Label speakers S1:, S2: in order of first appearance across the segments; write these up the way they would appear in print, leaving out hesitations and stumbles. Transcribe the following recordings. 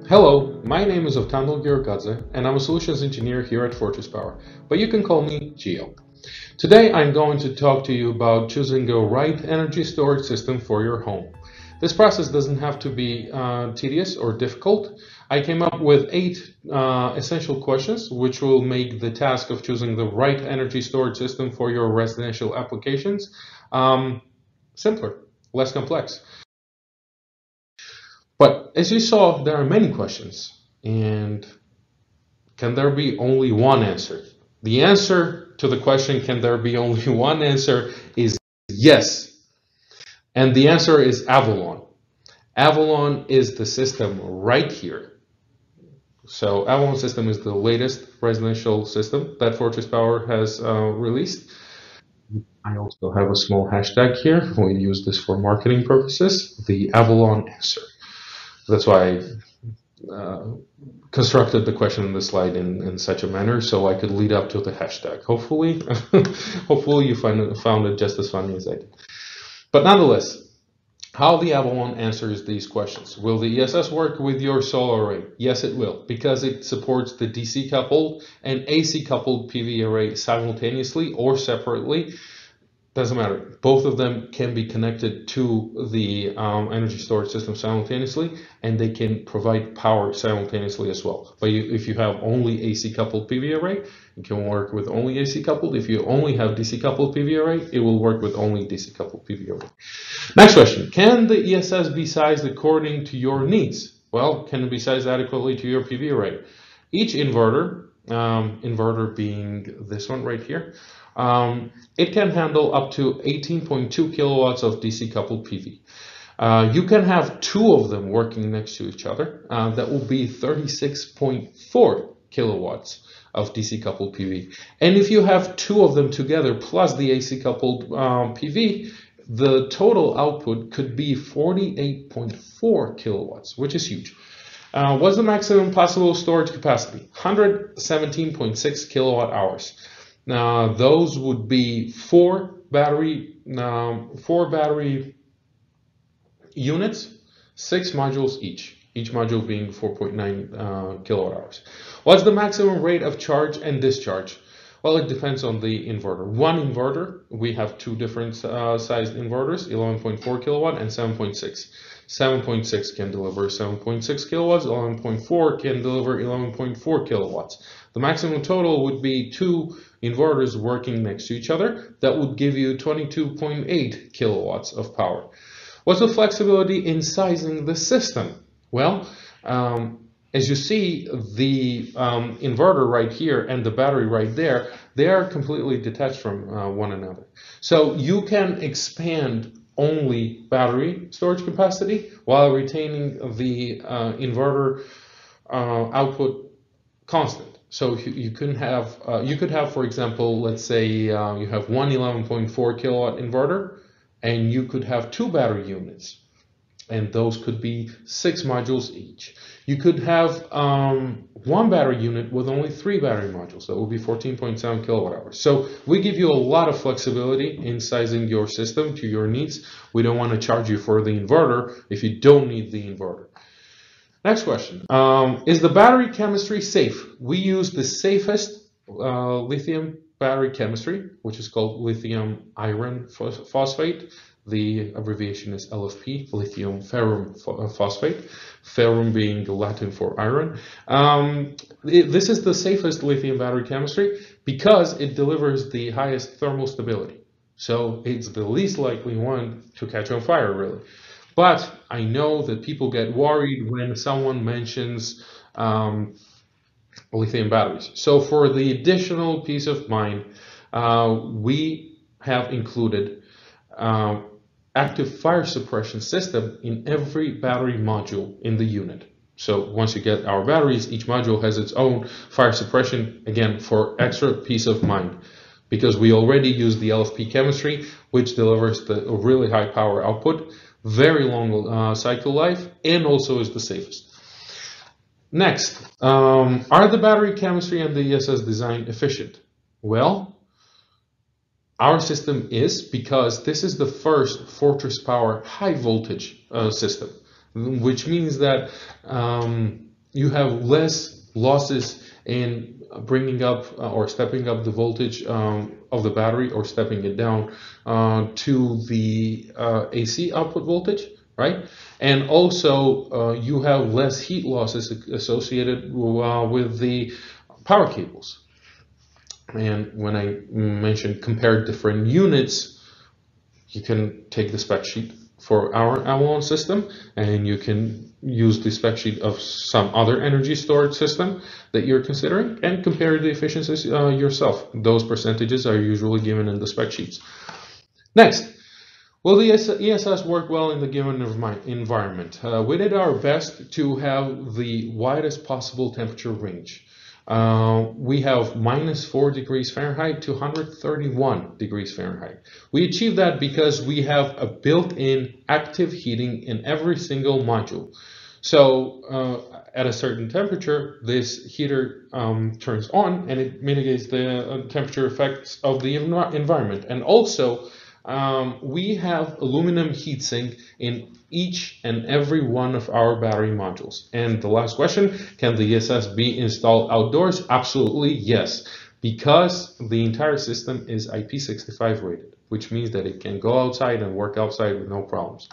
S1: Hello, my name is Oftandel Girogadze, and I'm a solutions engineer here at Fortress Power, but you can call me Gio. Today I'm going to talk to you about choosing the right energy storage system for your home. This process doesn't have to be tedious or difficult. I came up with 8 essential questions which will make the task of choosing the right energy storage system for your residential applications simpler, less complex. But as you saw, there are many questions, and can there be only one answer? The answer to the question, can there be only one answer, is yes. And the answer is Avalon. Avalon is the system right here. So Avalon system is the latest residential system that Fortress Power has released. I also have a small hashtag here. We use this for marketing purposes, the Avalon answer. That's why I constructed the question in the slide in such a manner so I could lead up to the hashtag. Hopefully, hopefully you found it just as funny as I did. But nonetheless, how the Avalon answers these questions. Will the ESS work with your solar array? Yes, it will, because it supports the DC coupled and AC coupled PV array simultaneously or separately. Doesn't matter. Both of them can be connected to the energy storage system simultaneously, and they can provide power simultaneously as well. But if you have only AC coupled PV array, it can work with only AC coupled. If you only have DC coupled PV array, it will work with only DC coupled PV array. Next question. Can the ESS be sized according to your needs? Well, can it be sized adequately to your PV array? Each inverter, inverter being this one right here, it can handle up to 18.2 kilowatts of DC coupled PV. You can have 2 of them working next to each other. That will be 36.4 kilowatts of DC coupled PV. And if you have 2 of them together plus the AC coupled PV, the total output could be 48.4 kilowatts, which is huge. What's the maximum possible storage capacity? 117.6 kilowatt hours. Now, those would be 4 battery units, 6 modules each module being 4.9 kilowatt hours. What's the maximum rate of charge and discharge? Well, it depends on the inverter. One inverter, we have 2 different sized inverters, 11.4 kilowatt and 7.6. 7.6 can deliver 7.6 kilowatts, 11.4 can deliver 11.4 kilowatts. The maximum total would be 2 inverters working next to each other. That would give you 22.8 kilowatts of power. What's the flexibility in sizing the system? Well, as you see, the inverter right here and the battery right there, they are completely detached from one another. So you can expand only battery storage capacity while retaining the inverter output constant. So you could have, for example, let's say you have one 11.4 kilowatt inverter, and you could have 2 battery units, and those could be 6 modules each. You could have 1 battery unit with only 3 battery modules. That would be 14.7 kilowatt hours. So we give you a lot of flexibility in sizing your system to your needs. We don't want to charge you for the inverter if you don't need the inverter. Next question. Is the battery chemistry safe? We use the safest lithium battery chemistry, which is called lithium iron phosphate. The abbreviation is LFP, lithium ferrum phosphate, ferrum being Latin for iron. This is the safest lithium battery chemistry because it delivers the highest thermal stability. So it's the least likely one to catch on fire, really. But I know that people get worried when someone mentions lithium batteries. So for the additional peace of mind, we have included active fire suppression system in every battery module in the unit. So once you get our batteries, each module has its own fire suppression, again, for extra peace of mind, because we already use the LFP chemistry, which delivers a really high power output, very long cycle life, and also is the safest. Next, are the battery chemistry and the ESS design efficient? Well, our system is, because this is the first Fortress Power high voltage system, which means that you have less losses in bringing up or stepping up the voltage of the battery, or stepping it down to the AC output voltage, right? And also you have less heat losses associated with the power cables. And when I mentioned compare different units, you can take the spec sheet for our Avalon system, and you can use the spec sheet of some other energy storage system that you're considering and compare the efficiencies yourself. Those percentages are usually given in the spec sheets. Next, will the ESS work well in the given environment? We did our best to have the widest possible temperature range. We have -4 degrees Fahrenheit to 131 degrees Fahrenheit. We achieve that because we have a built-in active heating in every single module. So at a certain temperature, this heater turns on, and it mitigates the temperature effects of the environment. And also, we have aluminum heatsink in each and every one of our battery modules. And the last question, can the ESS be installed outdoors? Absolutely yes, because the entire system is IP65 rated, which means that it can go outside and work outside with no problems.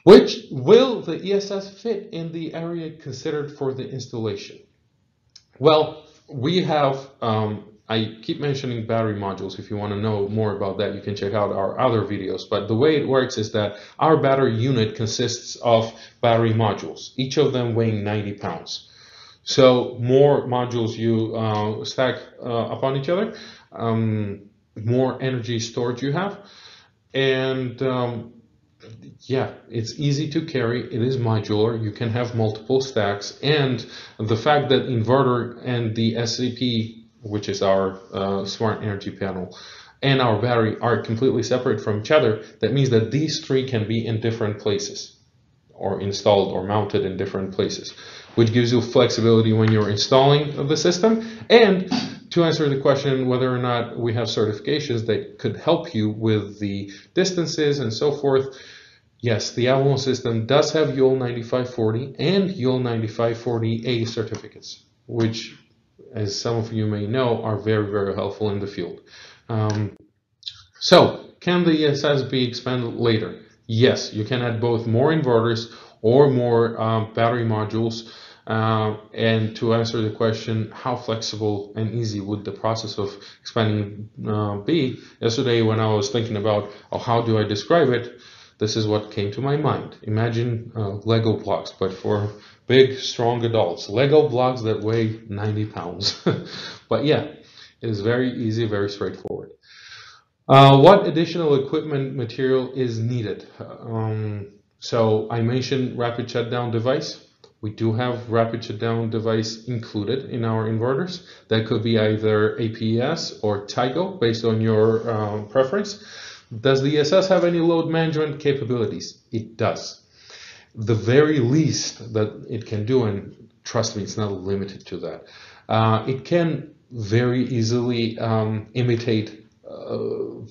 S1: Which will the ESS fit in the area considered for the installation? Well, we have I keep mentioning battery modules. If you want to know more about that, you can check out our other videos. But the way it works is that our battery unit consists of battery modules, each of them weighing 90 pounds. So more modules you stack upon each other, more energy storage you have. And yeah, it's easy to carry. It is modular. You can have multiple stacks. And the fact that inverter and the SCP, which is our smart energy panel, and our battery are completely separate from each other, that means that these three can be in different places, or installed or mounted in different places, which gives you flexibility when you're installing the system. And to answer the question whether or not we have certifications that could help you with the distances and so forth, yes, the Avalon system does have UL 9540 and UL 9540A certificates, which, as some of you may know, are very, very helpful in the field. So, can the ESS be expanded later? Yes, you can add both more inverters or more battery modules. And to answer the question, how flexible and easy would the process of expanding be? Yesterday, when I was thinking about how do I describe it, this is what came to my mind. Imagine Lego blocks, but for big, strong adults. Lego blocks that weigh 90 pounds. But yeah, it is very easy, very straightforward. What additional equipment material is needed? So I mentioned rapid shutdown device. We do have rapid shutdown device included in our inverters. That could be either APS or TIGO based on your preference. Does the ESS have any load management capabilities? It does. The very least that it can do, and trust me, it's not limited to that, it can very easily imitate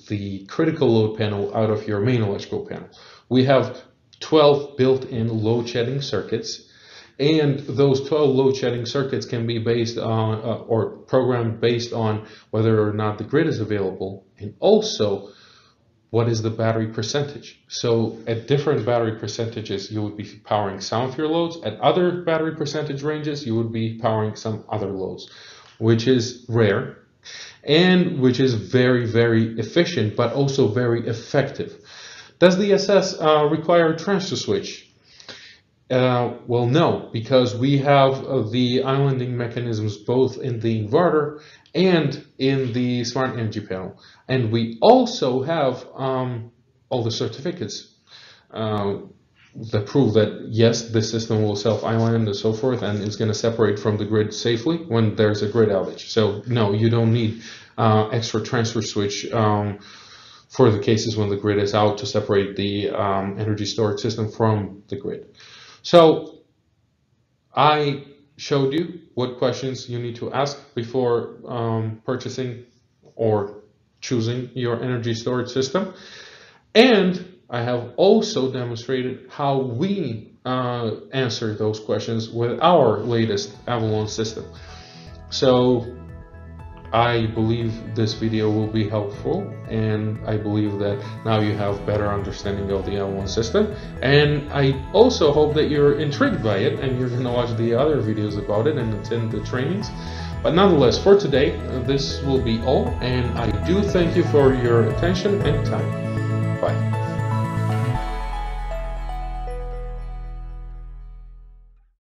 S1: the critical load panel out of your main electrical panel. We have 12 built-in load shedding circuits, and those 12 load shedding circuits can be based on or programmed based on whether or not the grid is available, and also what is the battery percentage. So at different battery percentages, you would be powering some of your loads. At other battery percentage ranges, you would be powering some other loads, which is rare and which is very, very efficient, but also very effective. Does the ESS require a transfer switch? Well, no, because we have the islanding mechanisms both in the inverter and in the smart energy panel. And we also have all the certificates that prove that, yes, the system will self-island and so forth, and it's going to separate from the grid safely when there's a grid outage. So no, you don't need extra transfer switch for the cases when the grid is out to separate the energy storage system from the grid. So I showed you what questions you need to ask before purchasing or choosing your energy storage system. And I have also demonstrated how we answer those questions with our latest Avalon system. So I believe this video will be helpful, and I believe that now you have better understanding of the Avalon system, and I also hope that you're intrigued by it and you're going to watch the other videos about it and attend the trainings. But nonetheless, for today, this will be all, and I do thank you for your attention and time. Bye.